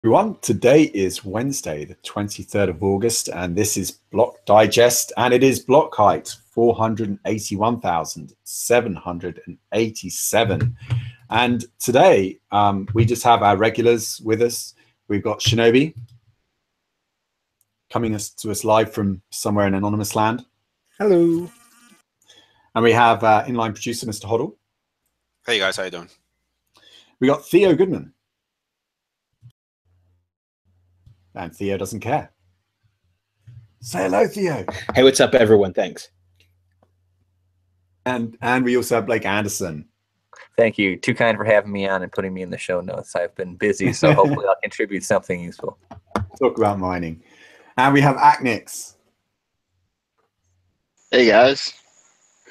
Everyone, today is Wednesday, the 23rd of August, and this is Block Digest, and it is block height 481,787. And today we just have our regulars with us. We've got Shinobi coming to us live from somewhere in anonymous land. Hello. And we have Inline Producer, Mr. Hoddle. Hey guys, how you doing? We got Theo Goodman. And Theo doesn't care. Say hello, Theo. Hey, what's up, everyone? Thanks. And we also have Blake Anderson. Thank you. Too kind for having me on and putting me in the show notes. I've been busy, so hopefully I'll contribute something useful. Talk about mining. And we have Acnix. Hey, guys.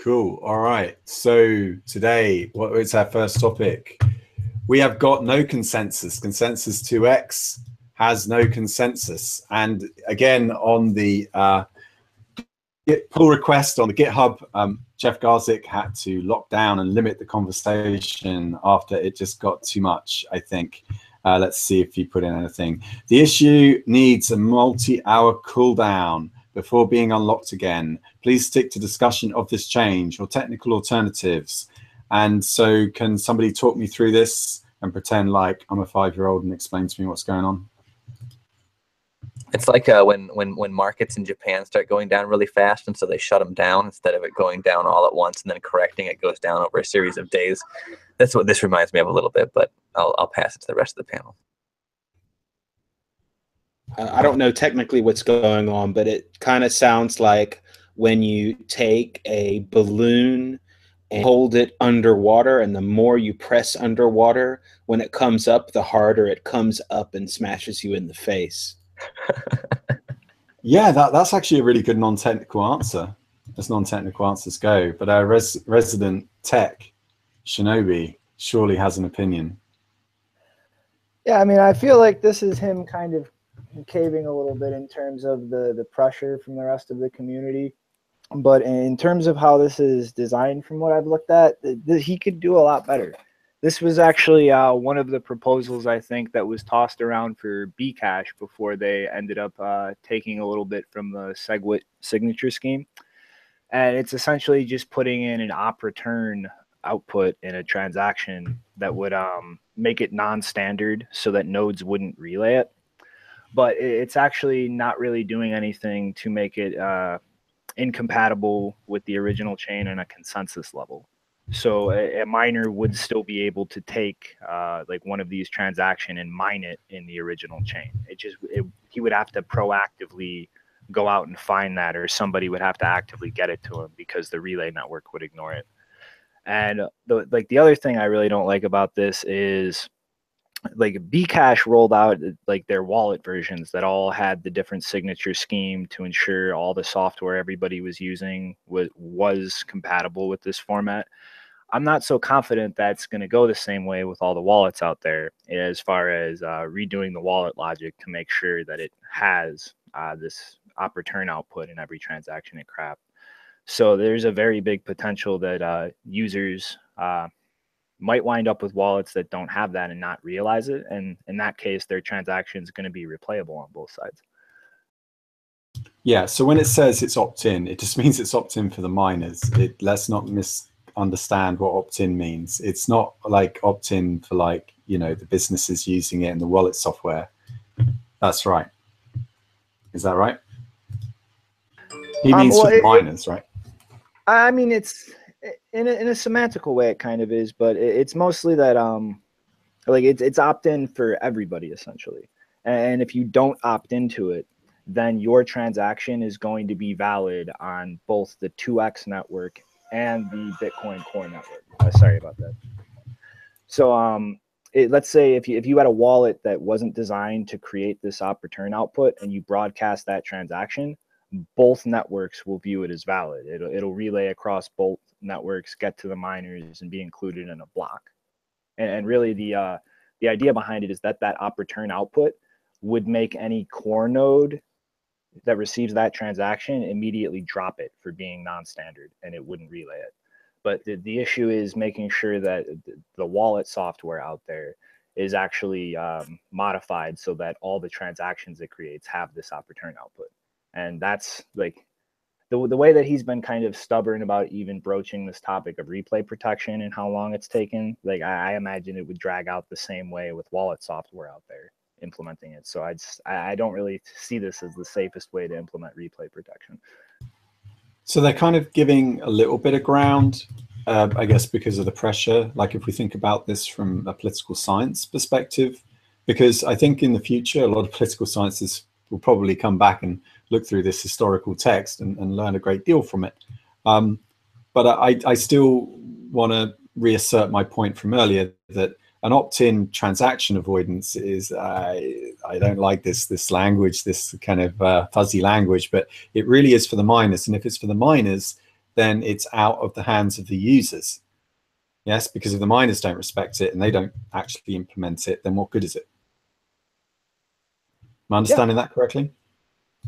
Cool. All right. So today, what is our first topic? We have got no consensus. Consensus2x has no consensus. And again, on the pull request on the GitHub, Jeff Garzik had to lock down and limit the conversation after it just got too much, I think. Let's see if he put in anything. The issue needs a multi-hour cooldown before being unlocked again. Please stick to discussion of this change or technical alternatives. And so can somebody talk me through this and pretend like I'm a 5-year-old and explain to me what's going on? It's like when markets in Japan start going down really fast, and so they shut them down instead of it going down all at once and then correcting. It goes down over a series of days. That's what this reminds me of a little bit, but I'll pass it to the rest of the panel. I don't know technically what's going on, but it kind of sounds like when you take a balloon and hold it underwater, and the more you press underwater, when it comes up, the harder it comes up and smashes you in the face. Yeah, that's actually a really good non-technical answer, as non-technical answers go. But our resident tech, Shinobi, surely has an opinion. Yeah, I mean, I feel like this is him kind of caving a little bit in terms of the pressure from the rest of the community. But in terms of how this is designed, from what I've looked at, he could do a lot better. This was actually one of the proposals, I think, that was tossed around for Bcash before they ended up taking a little bit from the Segwit signature scheme. And it's essentially just putting in an op return output in a transaction that would make it non-standard so that nodes wouldn't relay it. But it's actually not really doing anything to make it incompatible with the original chain on a consensus level. So a miner would still be able to take like one of these transactions and mine it in the original chain. He would have to proactively go out and find that, or somebody would have to actively get it to him because the relay network would ignore it. And the other thing I really don't like about this is, like, Bcash rolled out like their wallet versions that all had the different signature scheme to ensure all the software everybody was using was compatible with this format. I'm not so confident that's going to go the same way with all the wallets out there, as far as redoing the wallet logic to make sure that it has this op return output in every transaction and crap. So there's a very big potential that users might wind up with wallets that don't have that and not realize it. And in that case, their transaction is going to be replayable on both sides. Yeah, so when it says it's opt-in, it just means it's opt-in for the miners. Let's not misunderstand what opt-in means. It's not like opt-in for, like, you know, the businesses using it and the wallet software. That's right. Is that right? He means for the miners, right? I mean, it's in a semantical way, it kind of is, but it's mostly that like it's opt-in for everybody essentially. And if you don't opt into it, then your transaction is going to be valid on both the 2x network and the Bitcoin Core network. Sorry about that. So let's say if you had a wallet that wasn't designed to create this op return output and you broadcast that transaction, both networks will view it as valid. It'll relay across both networks, get to the miners, and be included in a block. And really the idea behind it is that op return output would make any core node that receives that transaction immediately drop it for being non-standard, and it wouldn't relay it. But the issue is making sure that the wallet software out there is actually modified so that all the transactions it creates have this return output. And that's like the way that he's been kind of stubborn about even broaching this topic of replay protection and how long it's taken. Like I imagine it would drag out the same way with wallet software out there implementing it. So I don't really see this as the safest way to implement replay protection. So they're kind of giving a little bit of ground, I guess, because of the pressure. Like if we think about this from a political science perspective, because I think in the future, a lot of political scientists will probably come back and look through this historical text and learn a great deal from it. But I still want to reassert my point from earlier that an opt-in transaction avoidance is, I don't like this language, this kind of fuzzy language, but it really is for the miners. And if it's for the miners, then it's out of the hands of the users. Yes, because if the miners don't respect it and they don't actually implement it, then what good is it? Am I understanding that correctly?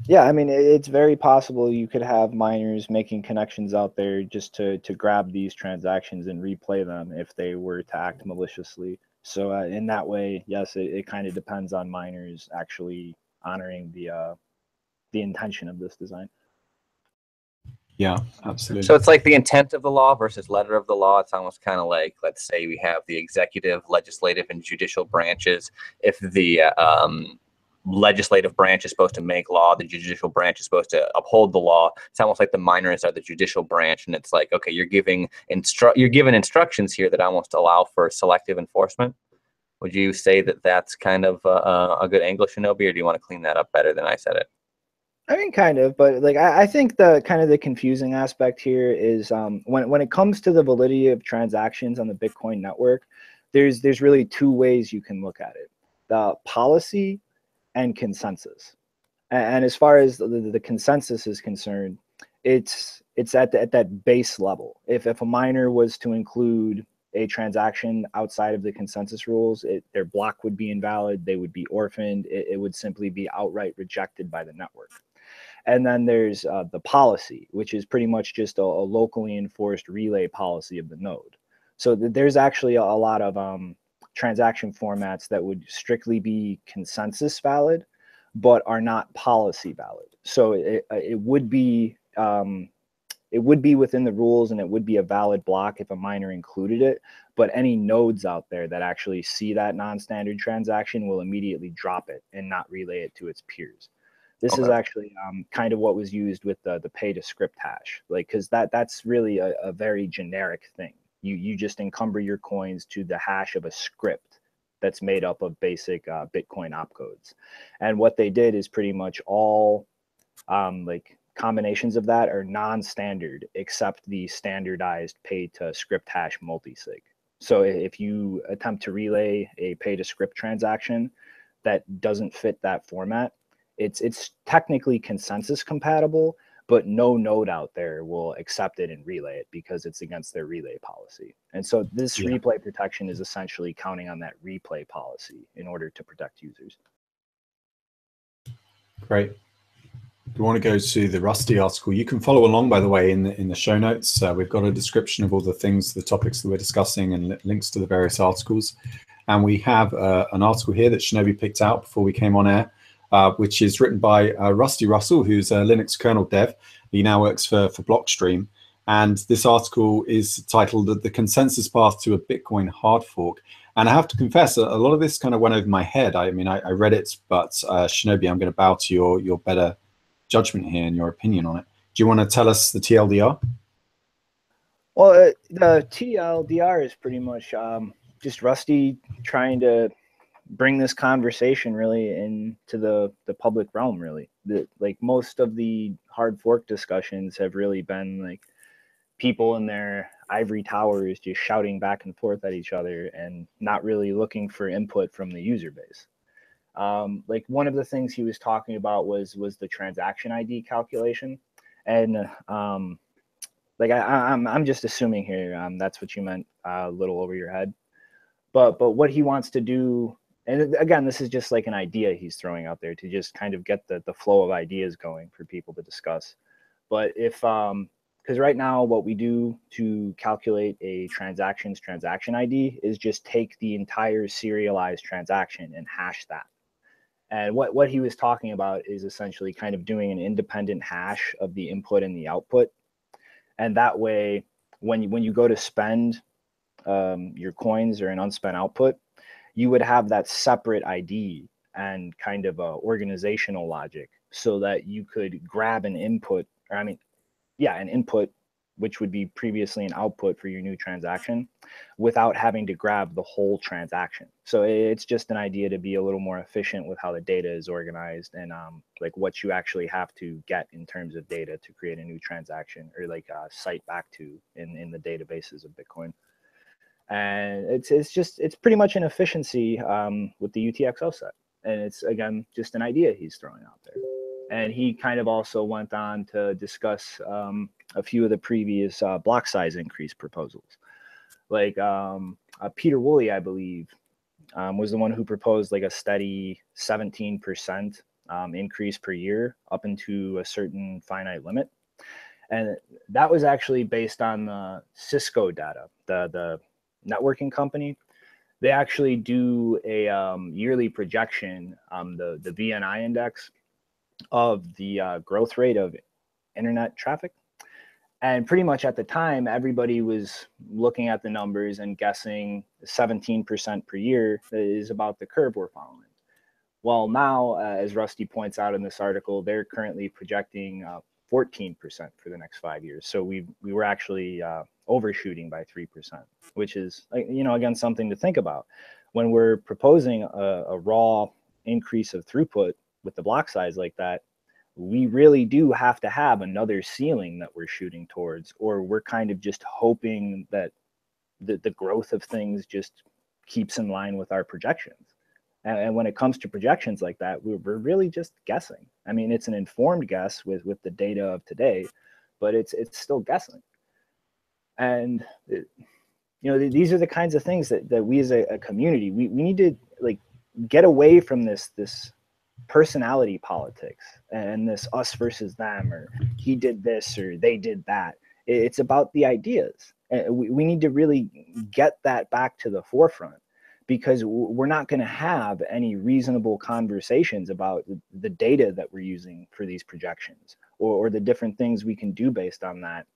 Yeah, I mean, it's very possible you could have miners making connections out there just to grab these transactions and replay them if they were to act maliciously. So in that way, yes, it kind of depends on miners actually honoring the intention of this design. Yeah, absolutely. So it's like the intent of the law versus letter of the law. It's almost kind of like, let's say we have the executive, legislative, and judicial branches. If the legislative branch is supposed to make law, the judicial branch is supposed to uphold the law. It's almost like the miners are the judicial branch, and it's like, okay, you're given instructions here that almost allow for selective enforcement. Would you say that that's kind of a good angle, Shinobi, or do you want to clean that up better than I said it? I mean, kind of, but like I think the kind of the confusing aspect here is when it comes to the validity of transactions on the Bitcoin network, there's really two ways you can look at it: the policy and consensus. And as far as the consensus is concerned, it's at that base level. If a miner was to include a transaction outside of the consensus rules, their block would be invalid, they would be orphaned, it would simply be outright rejected by the network. And then there's the policy, which is pretty much just a locally enforced relay policy of the node. So there's actually a lot of transaction formats that would strictly be consensus valid, but are not policy valid. So it would be within the rules and it would be a valid block if a miner included it, but any nodes out there that actually see that non-standard transaction will immediately drop it and not relay it to its peers. This is actually kind of what was used with the pay to script hash, like, because that's really a very generic thing. You just encumber your coins to the hash of a script that's made up of basic Bitcoin opcodes. And what they did is pretty much all like combinations of that are non-standard except the standardized pay to script hash multisig. So if you attempt to relay a pay to script transaction that doesn't fit that format, it's technically consensus compatible, but no node out there will accept it and relay it because it's against their relay policy. And so this replay protection is essentially counting on that replay policy in order to protect users. Great. If you want to go to the Rusty article, you can follow along, by the way, in the show notes. We've got a description of all the things, the topics that we're discussing, and links to the various articles. And we have an article here that Shinobi picked out before we came on air, which is written by Rusty Russell, who's a Linux kernel dev. He now works for Blockstream. And this article is titled "The Consensus Path to a Bitcoin Hard Fork." And I have to confess, a lot of this kind of went over my head. I mean, I read it, but Shinobi, I'm going to bow to your better judgment here and your opinion on it. Do you want to tell us the TLDR? Well, the TLDR is pretty much just Rusty trying to bring this conversation really into the public realm, really. Like most of the hard fork discussions have really been like people in their ivory towers just shouting back and forth at each other and not really looking for input from the user base. Like one of the things he was talking about was the transaction ID calculation, and like I'm just assuming here that's what you meant, a little over your head, but what he wants to do, and again, this is just like an idea he's throwing out there to just kind of get the flow of ideas going for people to discuss. But if because Because right now what we do to calculate a transaction's transaction ID is just take the entire serialized transaction and hash that. And what he was talking about is essentially kind of doing an independent hash of the input and the output. And that way, when you go to spend your coins or an unspent output, you would have that separate ID and kind of a organizational logic so that you could grab an input, or an input, which would be previously an output for your new transaction, without having to grab the whole transaction. So it's just an idea to be a little more efficient with how the data is organized and like what you actually have to get in terms of data to create a new transaction or like cite back to in the databases of Bitcoin. And it's pretty much an efficiency with the UTXO set. And it's, again, just an idea he's throwing out there. And he kind of also went on to discuss a few of the previous block size increase proposals. Like Peter Woolley, I believe, was the one who proposed like a steady 17% increase per year up into a certain finite limit. And that was actually based on the Cisco data, the networking company. They actually do a yearly projection, the VNI index, of the growth rate of internet traffic. And pretty much at the time, everybody was looking at the numbers and guessing 17% per year is about the curve we're following. Well, now, as Rusty points out in this article, they're currently projecting 14% for the next 5 years. So we were actually overshooting by 3%, which is, again, something to think about. When we're proposing a raw increase of throughput with the block size like that, we really do have to have another ceiling that we're shooting towards, or we're kind of just hoping that the growth of things just keeps in line with our projections. And when it comes to projections like that, we're really just guessing. I mean, it's an informed guess with the data of today, but it's still guessing. And these are the kinds of things that we as a community, we need to like get away from this personality politics and this us versus them, or he did this or they did that. It's about the ideas. And we need to really get that back to the forefront, because we're not going to have any reasonable conversations about the data that we're using for these projections or the different things we can do based on that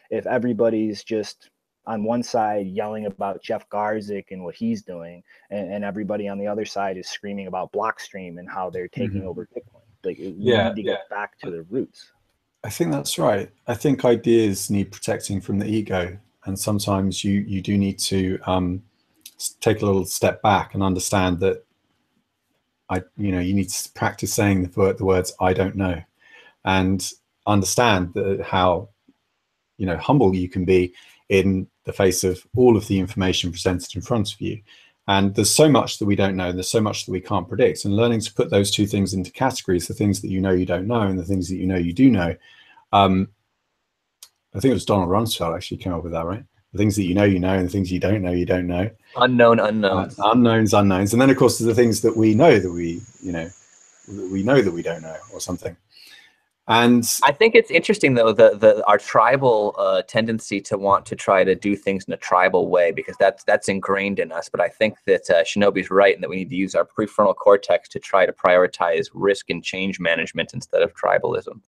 if everybody's just on one side yelling about Jeff Garzik and what he's doing, and everybody on the other side is screaming about Blockstream and how they're taking over Bitcoin. Like, we need to get back to the roots. I think that's right. I think ideas need protecting from the ego, and sometimes you do need to take a little step back and understand that you need to practice saying the words "I don't know," and understand how humble you can be in the face of all of the information presented in front of you. And there's so much that we don't know, and there's so much that we can't predict. And learning to put those two things into categories, the things that you know you don't know and the things that you know you do know. I think it was Donald Rumsfeld actually came up with that, right? The things that you know, and the things you don't know. Unknown unknowns. Unknowns. And then, of course, there's the things that we know that we know that we don't know, or something. And I think it's interesting, though, our tribal tendency to want to try to do things in a tribal way, because that's ingrained in us. But I think that Shinobi's right, and that we need to use our prefrontal cortex to try to prioritize risk and change management instead of tribalism.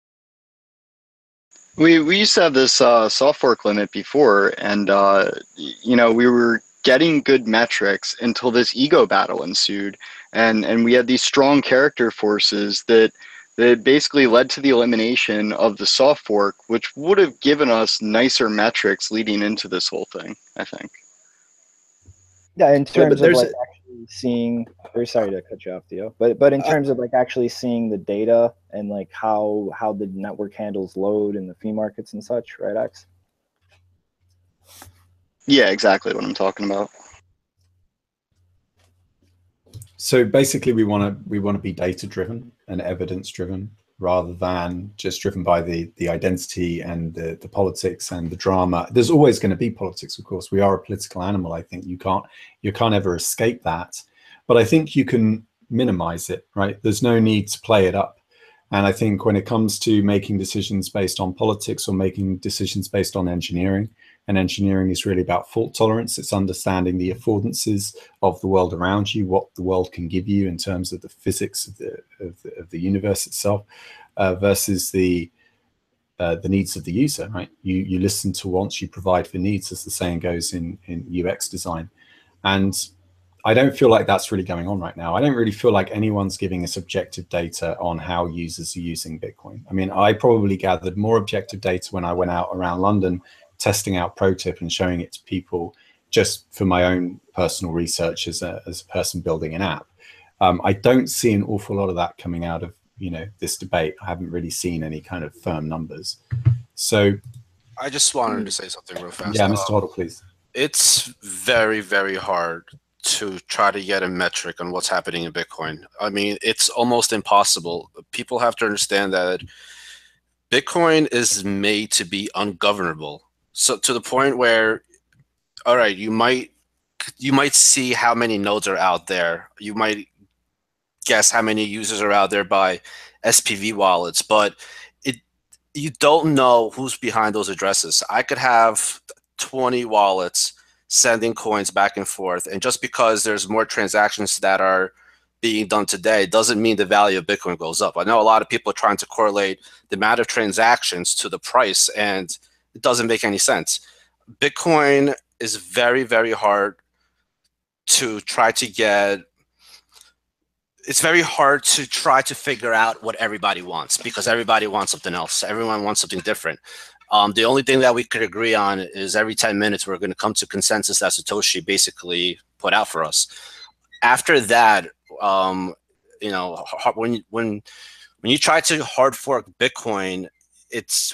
We used to have this soft fork limit before, and we were getting good metrics until this ego battle ensued, and we had these strong character forces that basically led to the elimination of the soft fork, which would have given us nicer metrics leading into this whole thing, I think. Yeah, in terms of like actually seeing, or sorry to cut you off, Theo, but in terms of like actually seeing the data and like how the network handles load and the fee markets and such, right, X? Yeah, exactly what I'm talking about. So basically, we want to be data driven and evidence driven, rather than just driven by the identity and the politics and the drama. There's always going to be politics, of course. We are a political animal. I think you can't ever escape that. But I think you can minimize it, right? There's no need to play it up. And I think when it comes to making decisions based on politics or making decisions based on engineering, and engineering is really about fault tolerance, it's understanding the affordances of the world around you, what the world can give you in terms of the physics of the universe itself, versus the needs of the user, right? You listen to wants, you provide for needs, as the saying goes in UX design. And I don't feel like that's really going on right now. I don't really feel like anyone's giving us objective data on how users are using Bitcoin. I mean, I probably gathered more objective data when I went out around London testing out ProTip and showing it to people just for my own personal research as a person building an app. I don't see an awful lot of that coming out of, you know, this debate. I haven't really seen any kind of firm numbers. So I just wanted to say something real fast. Yeah, Mr. Hoddle, please. It's very, very hard to try to get a metric on what's happening in Bitcoin. I mean, it's almost impossible. People have to understand that Bitcoin is made to be ungovernable. So to the point where, all right, you might see how many nodes are out there. You might guess how many users are out there by SPV wallets, but you don't know who's behind those addresses. I could have 20 wallets sending coins back and forth, and just because there's more transactions that are being done today doesn't mean the value of Bitcoin goes up. I know a lot of people are trying to correlate the amount of transactions to the price, and it doesn't make any sense. Bitcoin is very, very hard to try to get. It's very hard to try to figure out what everybody wants, because everybody wants something else. Everyone wants something different. The only thing that we could agree on is every 10 minutes we're going to come to consensus that Satoshi basically put out for us. After that, you know, when you try to hard fork Bitcoin,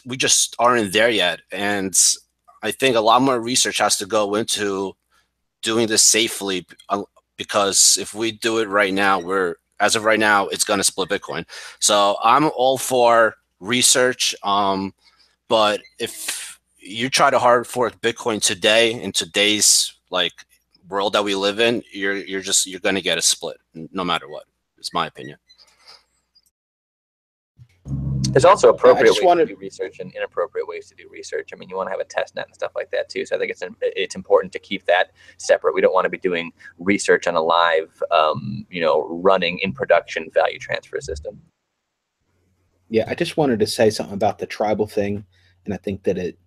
we just aren't there yet. And I think a lot more research has to go into doing this safely, because if we do it right now, as of right now, it's going to split Bitcoin. So I'm all for research. But if you try to hard fork Bitcoin today, in today's like world that we live in, you're going to get a split no matter what. It's my opinion. There's also appropriate ways to do research and inappropriate ways to do research. I mean, you want to have a test net and stuff like that too. So I think it's important to keep that separate. We don't want to be doing research on a live, you know, running in production value transfer system. Yeah, I just wanted to say something about the tribal thing, and I think that it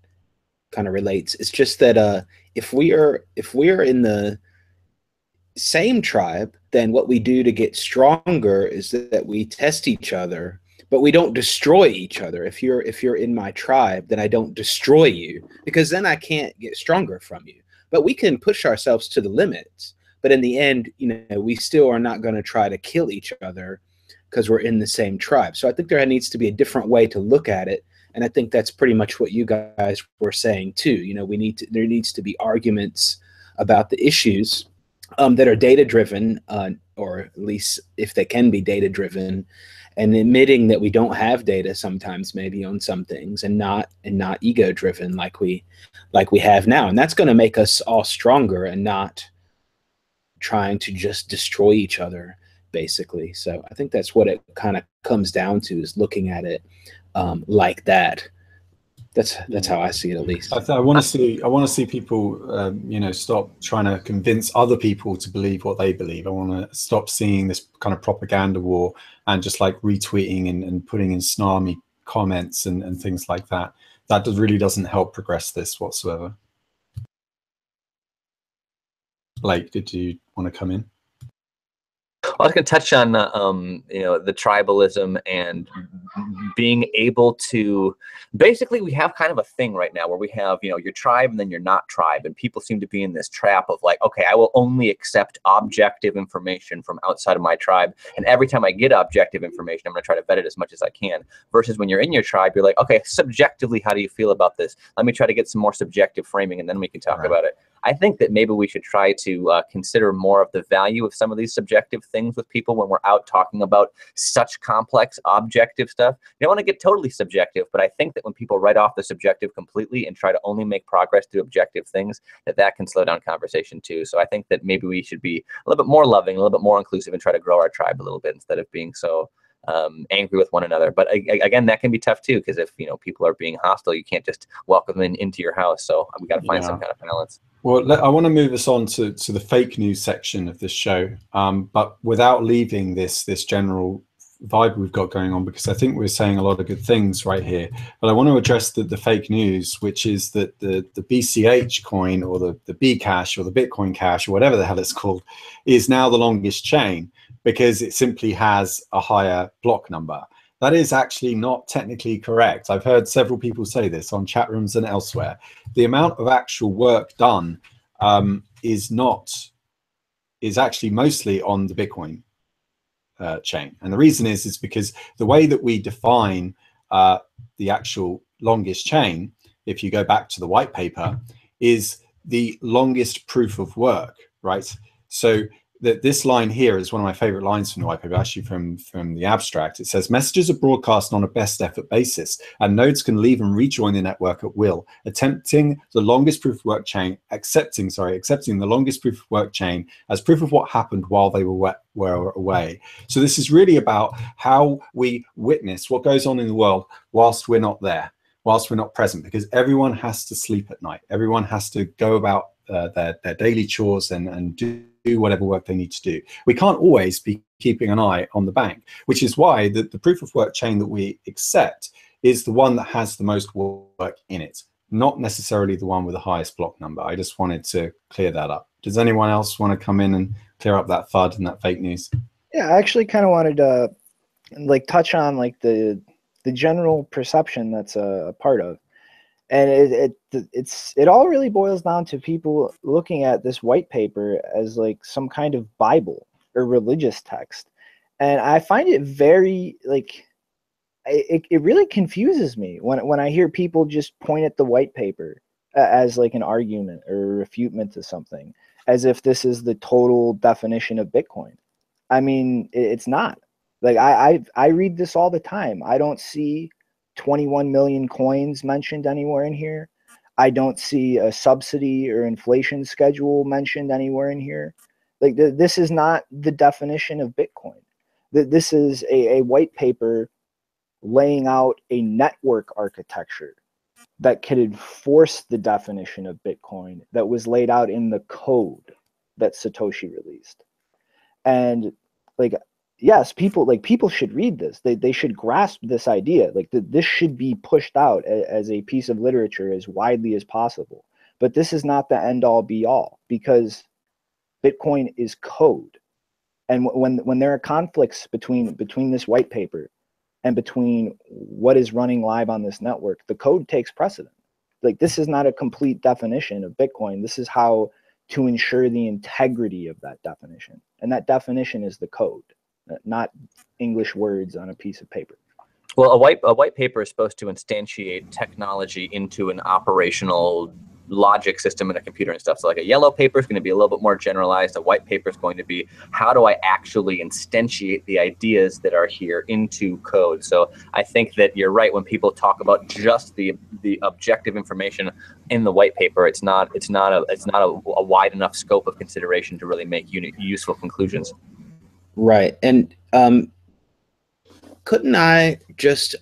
kind of relates. It's just that if we are in the same tribe, then what we do to get stronger is that we test each other, but we don't destroy each other. If you're in my tribe, then I don't destroy you, because then I can't get stronger from you. But we can push ourselves to the limits. But in the end, you know, we still are not going to try to kill each other because we're in the same tribe. So I think there needs to be a different way to look at it. And I think that's pretty much what you guys were saying too. You know, there needs to be arguments about the issues that are data driven, or at least if they can be data driven, and admitting that we don't have data sometimes maybe on some things, and not ego driven like we have now. And that's going to make us all stronger, and not trying to just destroy each other basically. So I think that's what it kind of comes down to, is looking at it like that. That's how I see it, at least. I want to see people, you know, stop trying to convince other people to believe what they believe. I want to stop seeing this kind of propaganda war and just like retweeting and putting in snarmy comments and things like that. That really doesn't help progress this whatsoever. Blake, did you want to come in? I was going to touch on, you know, the tribalism and being able to, basically we have kind of a thing right now where we have, you know, your tribe and then you're not tribe, and people seem to be in this trap of like, okay, I will only accept objective information from outside of my tribe, and every time I get objective information, I'm going to try to vet it as much as I can, versus when you're in your tribe, you're like, okay, subjectively, how do you feel about this? Let me try to get some more subjective framing, and then we can talk about it. I think that maybe we should try to consider more of the value of some of these subjective things with people when we're out talking about such complex objective stuff. You don't want to get totally subjective, but I think that when people write off the subjective completely and try to only make progress through objective things, that can slow down conversation too. So I think that maybe we should be a little bit more loving, a little bit more inclusive, and try to grow our tribe a little bit instead of being so angry with one another. But again, that can be tough too, because if people are being hostile, you can't just welcome them into your house. So we got to find some kind of balance. Well, I want to move us on to the fake news section of this show, but without leaving this general vibe we've got going on, because I think we're saying a lot of good things right here. But I want to address the fake news, which is that the BCH coin, or the B Cash, or the Bitcoin Cash, or whatever the hell it's called, is now the longest chain because it simply has a higher block number. That is actually not technically correct. I've heard several people say this on chat rooms and elsewhere. The amount of actual work done is actually mostly on the Bitcoin chain. And the reason is because the way that we define the actual longest chain, if you go back to the white paper, is the longest proof of work, right? So this line here is one of my favorite lines from the white paper, actually from the abstract. It says, messages are broadcast on a best effort basis, and nodes can leave and rejoin the network at will, accepting the longest proof of work chain as proof of what happened while they were away. So this is really about how we witness what goes on in the world whilst we're not there, whilst we're not present, because everyone has to sleep at night. Everyone has to go about their daily chores and do whatever work they need to do. We can't always be keeping an eye on the bank, which is why the proof of work chain that we accept is the one that has the most work in it, not necessarily the one with the highest block number. I just wanted to clear that up. Does anyone else want to come in and clear up that FUD and that fake news? Yeah, I actually kind of wanted to touch on the general perception that's a part of. And it all really boils down to people looking at this white paper as like some kind of Bible or religious text. And I find it very it really confuses me when I hear people just point at the white paper as like an argument or a refutement to something, as if this is the total definition of Bitcoin. I mean, it's not. Like I read this all the time. I don't see 21 million coins mentioned anywhere in here. I don't see a subsidy or inflation schedule mentioned anywhere in here. Like this is not the definition of Bitcoin. This is a white paper laying out a network architecture that could enforce the definition of Bitcoin that was laid out in the code that Satoshi released. And yes, people should read this. They should grasp this idea. This should be pushed out as a piece of literature as widely as possible. But this is not the end all be all, because Bitcoin is code. And when there are conflicts between this white paper and between what is running live on this network, the code takes precedent. This is not a complete definition of Bitcoin. This is how to ensure the integrity of that definition. And that definition is the code, not English words on a piece of paper. Well, a white paper is supposed to instantiate technology into an operational logic system in a computer and stuff. So like a yellow paper is going to be a little bit more generalized. A white paper is going to be, how do I actually instantiate the ideas that are here into code? So I think that you're right when people talk about just the objective information in the white paper. It's not a wide enough scope of consideration to really make useful conclusions. Right. And couldn't I just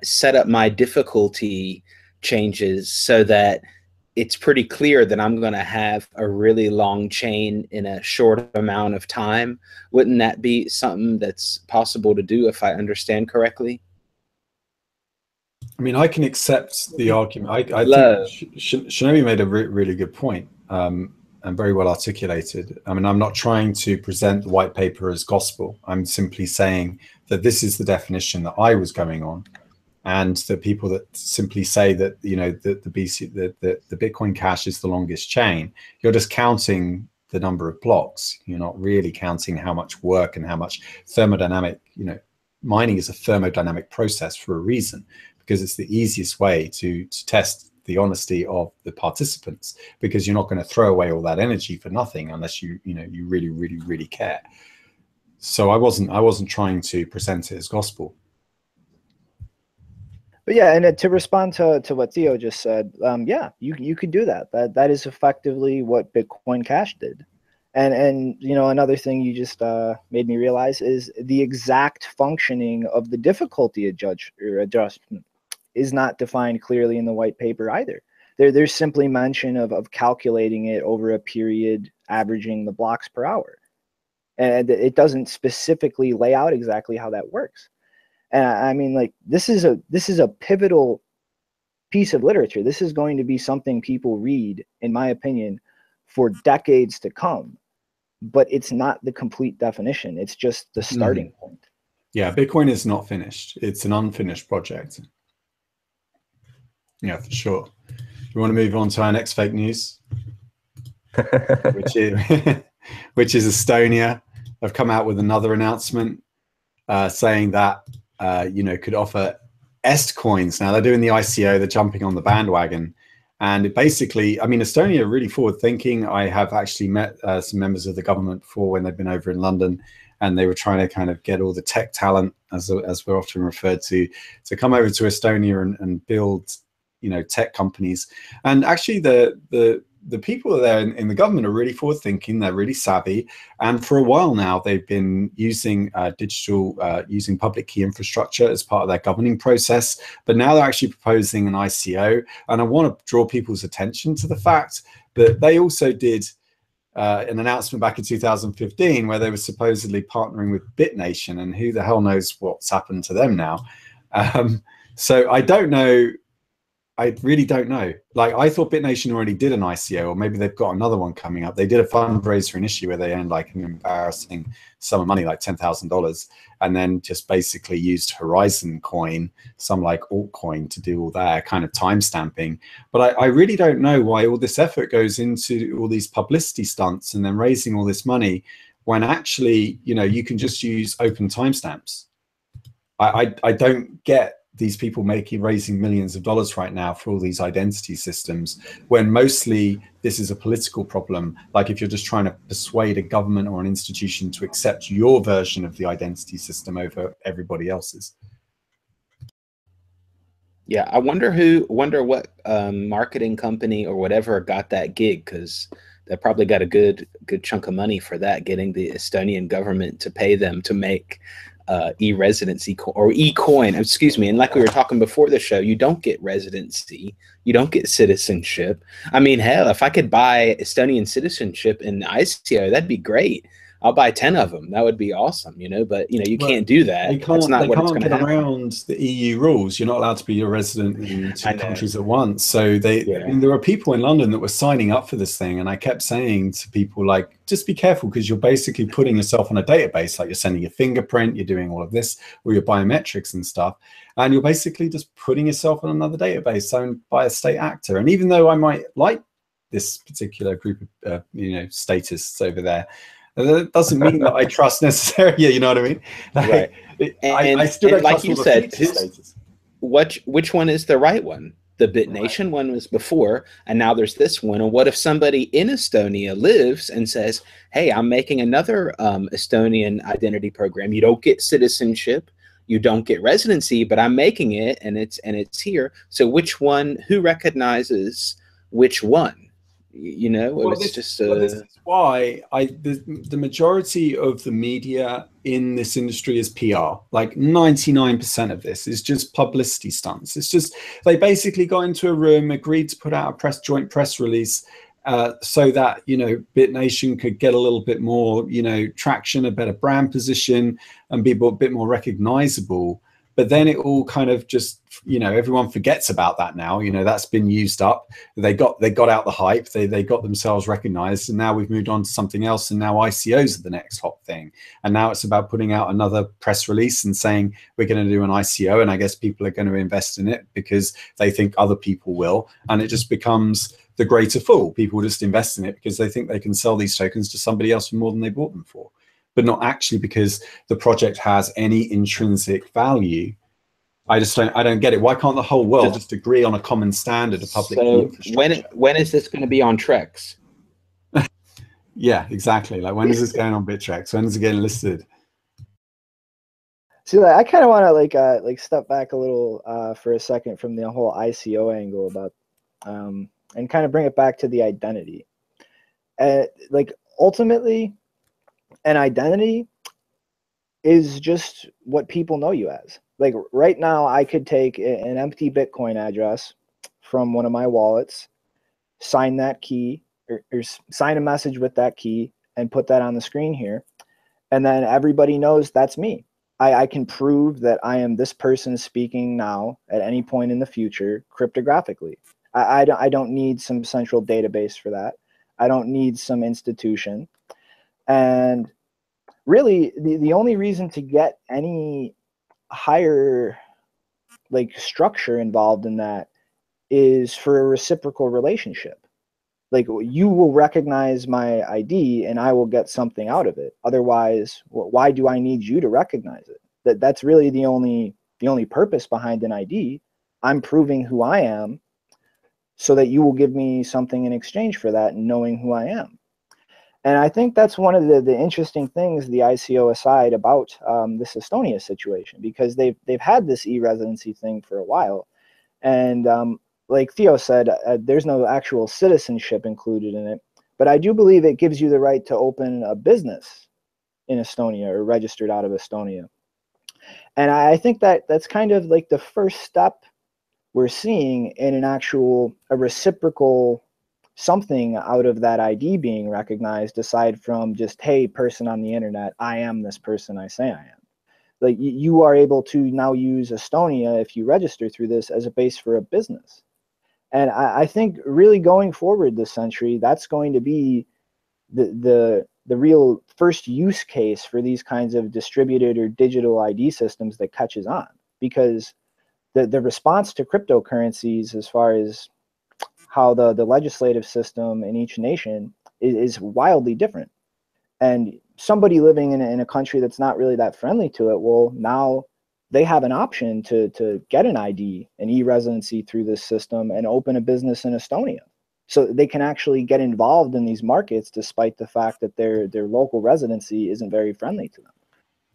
set up my difficulty changes so that it's pretty clear that I'm going to have a really long chain in a short amount of time? Wouldn't that be something that's possible to do if I understand correctly? I mean, I can accept the argument. I think Shinobi made a really good point, and very well articulated. I mean, I'm not trying to present the white paper as gospel. I'm simply saying that this is the definition that I was going on. And the people that simply say that, the Bitcoin Cash is the longest chain, you're just counting the number of blocks. You're not really counting how much work and how much thermodynamic, mining is a thermodynamic process for a reason, because it's the easiest way to test the honesty of the participants, because you're not going to throw away all that energy for nothing unless you really, really, really care. So I wasn't trying to present it as gospel. But yeah, and to respond to what Theo just said, yeah, you could do that. That is effectively what Bitcoin Cash did. And you know, another thing you just made me realize is the exact functioning of the difficulty adjustment is not defined clearly in the white paper either. There's simply mention of calculating it over a period, averaging the blocks per hour. And it doesn't specifically lay out exactly how that works. And I mean, like, this is a pivotal piece of literature. This is going to be something people read, in my opinion, for decades to come. But it's not the complete definition. It's just the starting point. Yeah, Bitcoin is not finished. It's an unfinished project. Yeah, for sure. We want to move on to our next fake news, which is Estonia. I've come out with another announcement saying that could offer estcoins. Now they're doing the ICO, they're jumping on the bandwagon, and basically, I mean, Estonia are really forward thinking. I have actually met some members of the government before when they've been over in London, and they were trying to kind of get all the tech talent, as we're often referred to come over to Estonia and build, tech companies. And actually the people there in the government are really forward thinking. They're really savvy. And for a while now, they've been using using public key infrastructure as part of their governing process. But now they're actually proposing an ICO. And I want to draw people's attention to the fact that they also did an announcement back in 2015 where they were supposedly partnering with BitNation, and who the hell knows what's happened to them now. So I don't know. I really don't know. Like, I thought BitNation already did an ICO, or maybe they've got another one coming up. They did a fundraiser initially where they earned like an embarrassing sum of money, like $10,000, and then just basically used Horizon Coin, some like altcoin, to do all their kind of time stamping. But I really don't know why all this effort goes into all these publicity stunts and then raising all this money when actually, you can just use open timestamps. I don't get these people raising millions of dollars right now for all these identity systems, when mostly this is a political problem. Like, if you're just trying to persuade a government or an institution to accept your version of the identity system over everybody else's. Yeah, I wonder what marketing company or whatever got that gig, because they probably got a good chunk of money for that, getting the Estonian government to pay them to make e-residency or e-coin, excuse me. And like we were talking before the show, you don't get residency, you don't get citizenship. I mean, hell, if I could buy Estonian citizenship in ICO, that'd be great. I'll buy 10 of them. That would be awesome, but you can't do that. That's not what it's going to happen. Around the EU rules, you're not allowed to be a resident in two countries at once. So I mean, there were people in London that were signing up for this thing, and I kept saying to people, like, just be careful, because you're basically putting yourself on a database. Like, you're sending your fingerprint, you're doing all of this, or your biometrics and stuff, and you're basically just putting yourself on another database owned by a state actor. And even though I might like this particular group of statists over there, that doesn't mean that I trust necessarily. You know what I mean? Right. I still don't like trust you said, which one is the right one? The BitNation one was before, and now there's this one. And what if somebody in Estonia lives and says, hey, I'm making another Estonian identity program. You don't get citizenship, you don't get residency, but I'm making it, and it's here. So which one, who recognizes which one? This is why the majority of the media in this industry is PR. Like 99% of this is just publicity stunts. It's just, they basically got into a room, agreed to put out a joint press release so that, BitNation could get a little bit more, traction, a better brand position, and be a bit more recognizable. But then it all kind of just, everyone forgets about that now. That's been used up. They got out the hype. They got themselves recognized, and now we've moved on to something else. And now ICOs are the next hot thing. And now it's about putting out another press release and saying we're going to do an ICO, and I guess people are going to invest in it because they think other people will. And it just becomes the greater fool. People just invest in it because they think they can sell these tokens to somebody else for more than they bought them for, but not actually because the project has any intrinsic value. I don't get it. Why can't the whole world just agree on a common standard of public infrastructure? When is this going to be on Trex? Yeah, exactly. Like, when is this going on BitTrex? When is it getting listed? See, I kind of want to like step back a little for a second from the whole ICO angle about and kind of bring it back to the identity. Like, ultimately, an identity is just what people know you as. Like right now, I could take an empty Bitcoin address from one of my wallets, sign that key, or sign a message with that key, and put that on the screen here. And then everybody knows that's me. I can prove that I am this person speaking now at any point in the future cryptographically. I don't need some central database for that. I don't need some institution. And really, the only reason to get any higher like structure involved in that is for a reciprocal relationship. Like you will recognize my ID and I will get something out of it. Otherwise, why do I need you to recognize it? That's really the only purpose behind an ID. I'm proving who I am so that you will give me something in exchange for that, knowing who I am. And I think that's one of the interesting things, the ICO aside, about this Estonia situation, because they've had this e-residency thing for a while. And like Theo said, there's no actual citizenship included in it. But I do believe it gives you the right to open a business in Estonia or registered out of Estonia. And I think that's kind of like the first step we're seeing in a reciprocal something out of that ID being recognized, aside from just, hey, person on the internet, I am this person I say I am. Like you are able to now use Estonia, if you register through this, as a base for a business. And I think really going forward this century, that's going to be the real first use case for these kinds of distributed or digital ID systems that catches on. Because the response to cryptocurrencies, as far as how the legislative system in each nation is wildly different. And somebody living in a country that's not really that friendly to it, well, now they have an option to get an ID, an e-residency through this system and open a business in Estonia. So they can actually get involved in these markets despite the fact that their local residency isn't very friendly to them.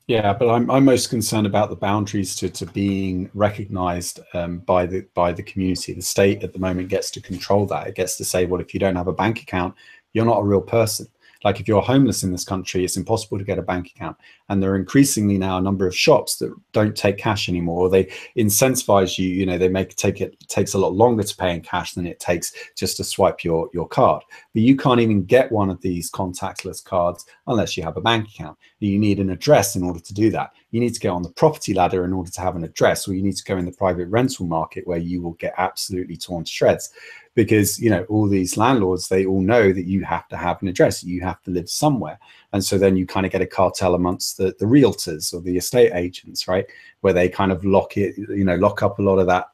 Yeah, but I'm most concerned about the boundaries to being recognized by the community. The state at the moment gets to control that. It gets to say, well, if you don't have a bank account, you're not a real person. Like if you're homeless in this country, it's impossible to get a bank account. And there are increasingly now a number of shops that don't take cash anymore. They incentivize you, you know, it takes a lot longer to pay in cash than it takes just to swipe your card. But you can't even get one of these contactless cards unless you have a bank account. You need an address in order to do that. You need to get on the property ladder in order to have an address, or you need to go in the private rental market where you will get absolutely torn to shreds. Because, you know, all these landlords, they all know that you have to have an address, you have to live somewhere. And so then you kind of get a cartel amongst the realtors or the estate agents, right? Where they kind of lock up a lot of that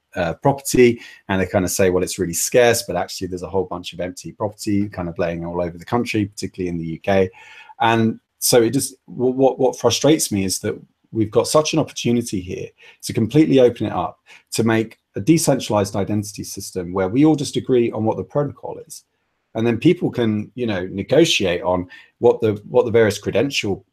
property, and they kind of say, well, it's really scarce, but actually there's a whole bunch of empty property kind of laying all over the country, particularly in the UK. And so it just, what frustrates me is that we've got such an opportunity here to completely open it up, to make a decentralized identity system where we all just agree on what the protocol is. And then people can, you know, negotiate on what the various credentials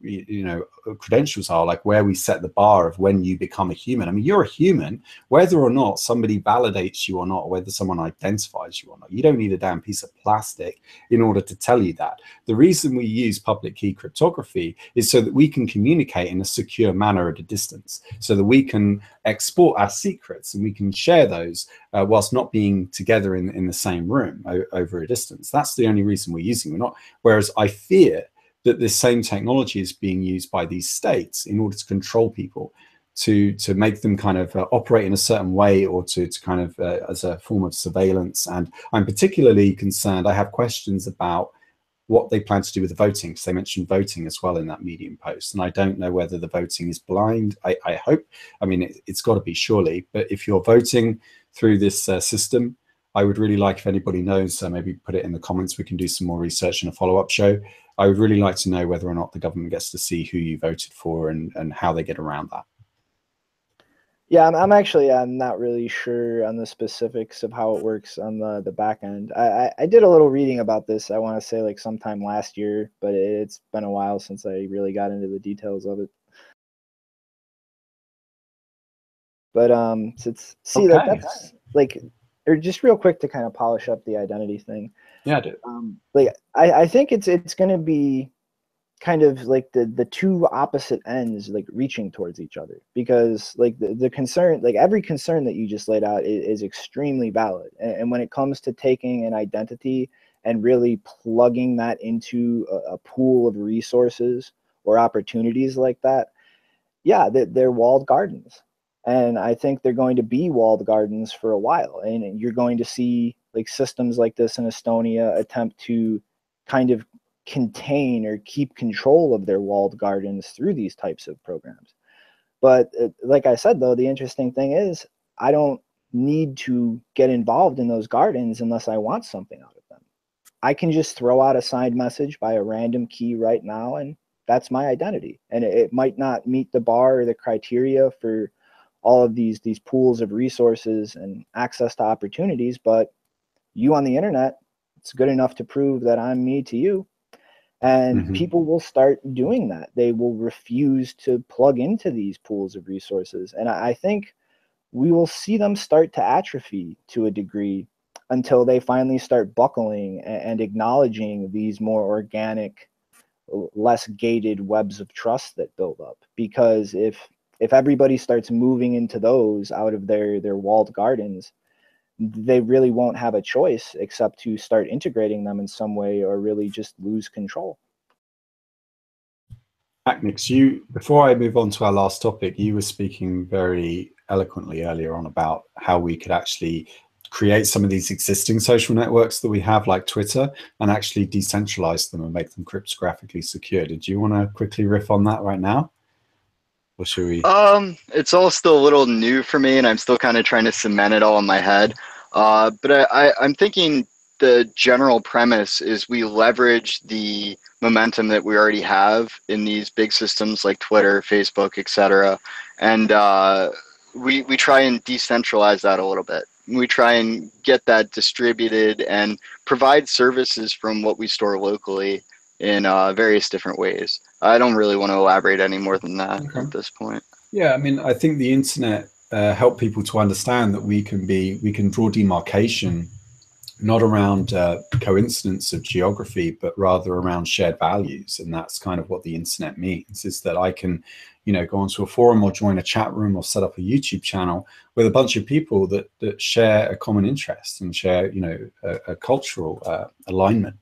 are, like where we set the bar of when you become a human. I mean, you're a human, whether or not somebody validates you or not, or whether someone identifies you or not. You don't need a damn piece of plastic in order to tell you that. The reason we use public key cryptography is so that we can communicate in a secure manner at a distance, so that we can export our secrets and we can share those whilst not being together in the same room over a distance. That's the only reason we're using it. Whereas I fear that this same technology is being used by these states in order to control people, to make them kind of operate in a certain way, or to kind of as a form of surveillance. And I'm particularly concerned, I have questions about what they plan to do with the voting, because they mentioned voting as well in that Medium post. And I don't know whether the voting is blind. I hope, I mean, it's got to be surely, but if you're voting through this system, I would really like, if anybody knows, maybe put it in the comments. We can do some more research in a follow-up show. I would really like to know whether or not the government gets to see who you voted for and how they get around that. Yeah, I'm not really sure on the specifics of how it works on the back end. I did a little reading about this, I want to say like sometime last year, but it's been a while since I really got into the details of it. But that's like, or just real quick to kind of polish up the identity thing. Yeah, I do. Like I think it's going to be kind of like the two opposite ends like reaching towards each other, because like the concern, like every concern that you just laid out is extremely valid, and when it comes to taking an identity and really plugging that into a pool of resources or opportunities like that, yeah, they're walled gardens, and I think they're going to be walled gardens for a while, and you're going to see like systems like this in Estonia attempt to kind of contain or keep control of their walled gardens through these types of programs. But like I said, though, the interesting thing is I don't need to get involved in those gardens unless I want something out of them. I can just throw out a signed message by a random key right now, and that's my identity. And it might not meet the bar or the criteria for all of these pools of resources and access to opportunities, but you on the internet, it's good enough to prove that I'm me to you. And people will start doing that. They will refuse to plug into these pools of resources. And I think we will see them start to atrophy to a degree until they finally start buckling and acknowledging these more organic, less gated webs of trust that build up. Because if everybody starts moving into those out of their walled gardens, they really won't have a choice except to start integrating them in some way or really just lose control. Agnes, before I move on to our last topic, you were speaking very eloquently earlier on about how we could actually create some of these existing social networks that we have, like Twitter, and actually decentralize them and make them cryptographically secure. Did you want to quickly riff on that right now? Or should we? It's all still a little new for me, and I'm still kind of trying to cement it all in my head. But I'm thinking the general premise is we leverage the momentum that we already have in these big systems like Twitter, Facebook, etc., and we try and decentralize that a little bit. We try and get that distributed and provide services from what we store locally in various different ways. I don't really want to elaborate any more than that at this point. Yeah, I mean, I think the internet helped people to understand that we can draw demarcation not around coincidence of geography, but rather around shared values. And that's kind of what the internet means, is that I can, go onto a forum or join a chat room or set up a YouTube channel with a bunch of people that share a common interest and share, a cultural alignment.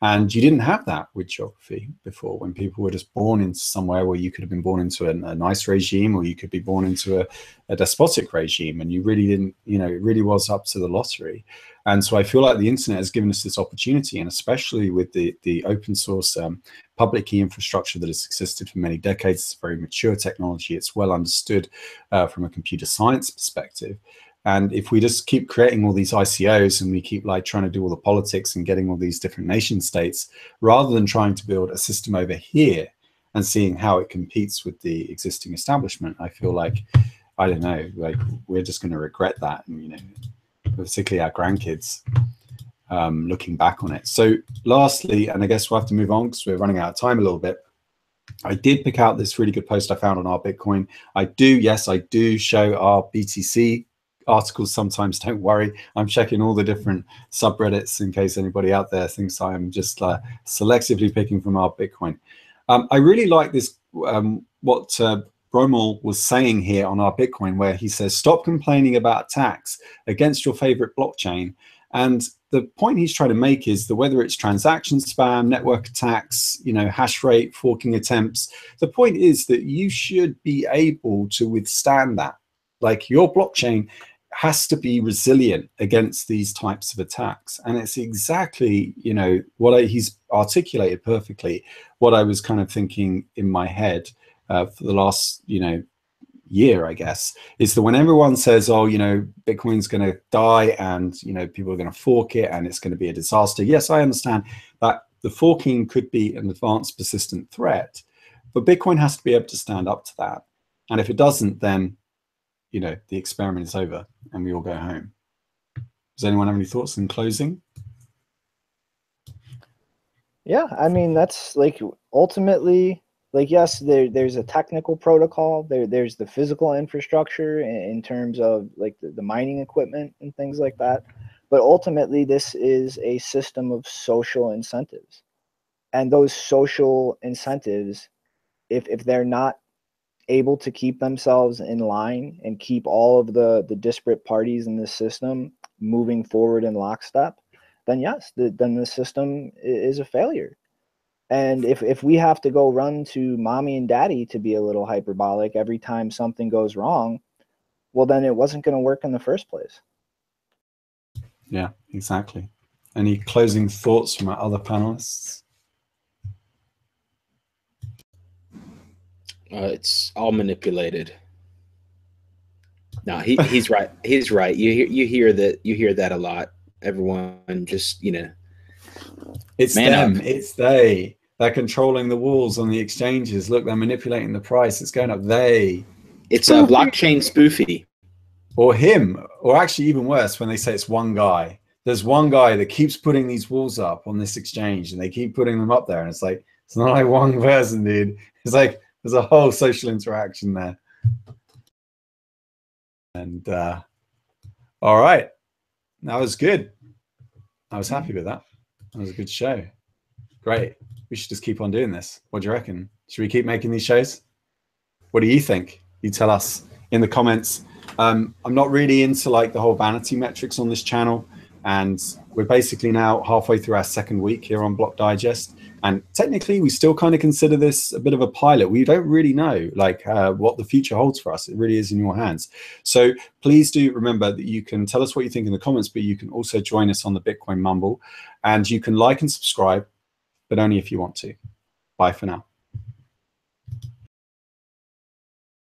And you didn't have that with geography before, when people were just born into somewhere where you could have been born into a nice regime, or you could be born into a despotic regime, and you really didn't, it really was up to the lottery. And so I feel like the internet has given us this opportunity, and especially with the open source public key infrastructure that has existed for many decades. It's a very mature technology. It's well understood from a computer science perspective. And if we just keep creating all these ICOs and we keep trying to do all the politics and getting all these different nation states, rather than trying to build a system over here and seeing how it competes with the existing establishment, I feel like, I don't know, we're just going to regret that. And, particularly our grandkids looking back on it. So lastly, and I guess we'll have to move on because we're running out of time a little bit, I did pick out this really good post I found on our Bitcoin. I do show our BTC articles sometimes. Don't worry, I'm checking all the different subreddits in case anybody out there thinks I'm just selectively picking from our Bitcoin. I really like this, what Bromel was saying here on our Bitcoin, where he says, stop complaining about attacks against your favorite blockchain. And the point he's trying to make is that whether it's transaction spam, network attacks, hash rate, forking attempts, the point is that you should be able to withstand that. Like, your blockchain has to be resilient against these types of attacks. And it's exactly, what he's articulated perfectly, what I was kind of thinking in my head for the last, year, I guess, is that when everyone says, oh, Bitcoin's going to die and, people are going to fork it and it's going to be a disaster. Yes, I understand that the forking could be an advanced persistent threat, but Bitcoin has to be able to stand up to that. And if it doesn't, then the experiment is over and we all go home. Does anyone have any thoughts in closing? Yeah, I mean, that's ultimately, yes, there's a technical protocol, there's the physical infrastructure in terms of the mining equipment and things like that. But ultimately, this is a system of social incentives. And those social incentives, if they're not able to keep themselves in line and keep all of the disparate parties in this system moving forward in lockstep, then yes, then the system is a failure. And if we have to go run to mommy and daddy, to be a little hyperbolic, every time something goes wrong, well, then it wasn't going to work in the first place. Yeah, exactly. Any closing thoughts from our other panelists? It's all manipulated. No, he's right. He's right. You hear that a lot. Everyone just, you know, it's them, it's they. They're controlling the walls on the exchanges. Look, they're manipulating the price. It's going up. It's a blockchain spoofy. Or him, or actually even worse, when they say it's one guy. There's one guy that keeps putting these walls up on this exchange, and they keep putting them up there. And it's like, it's not like one person, dude. It's like there's a whole social interaction there. And all right, that was good. I was happy with that. That was a good show. Great. We should just keep on doing this. What do you reckon? Should we keep making these shows? What do you think? You tell us in the comments. I'm not really into like the whole vanity metrics on this channel, and we're basically now halfway through our second week here on Block Digest, and technically we still kind of consider this a bit of a pilot. We don't really know like what the future holds for us. It really is in your hands. So please do remember that you can tell us what you think in the comments, but you can also join us on the Bitcoin Mumble, and you can like and subscribe, but only if you want to. Bye for now.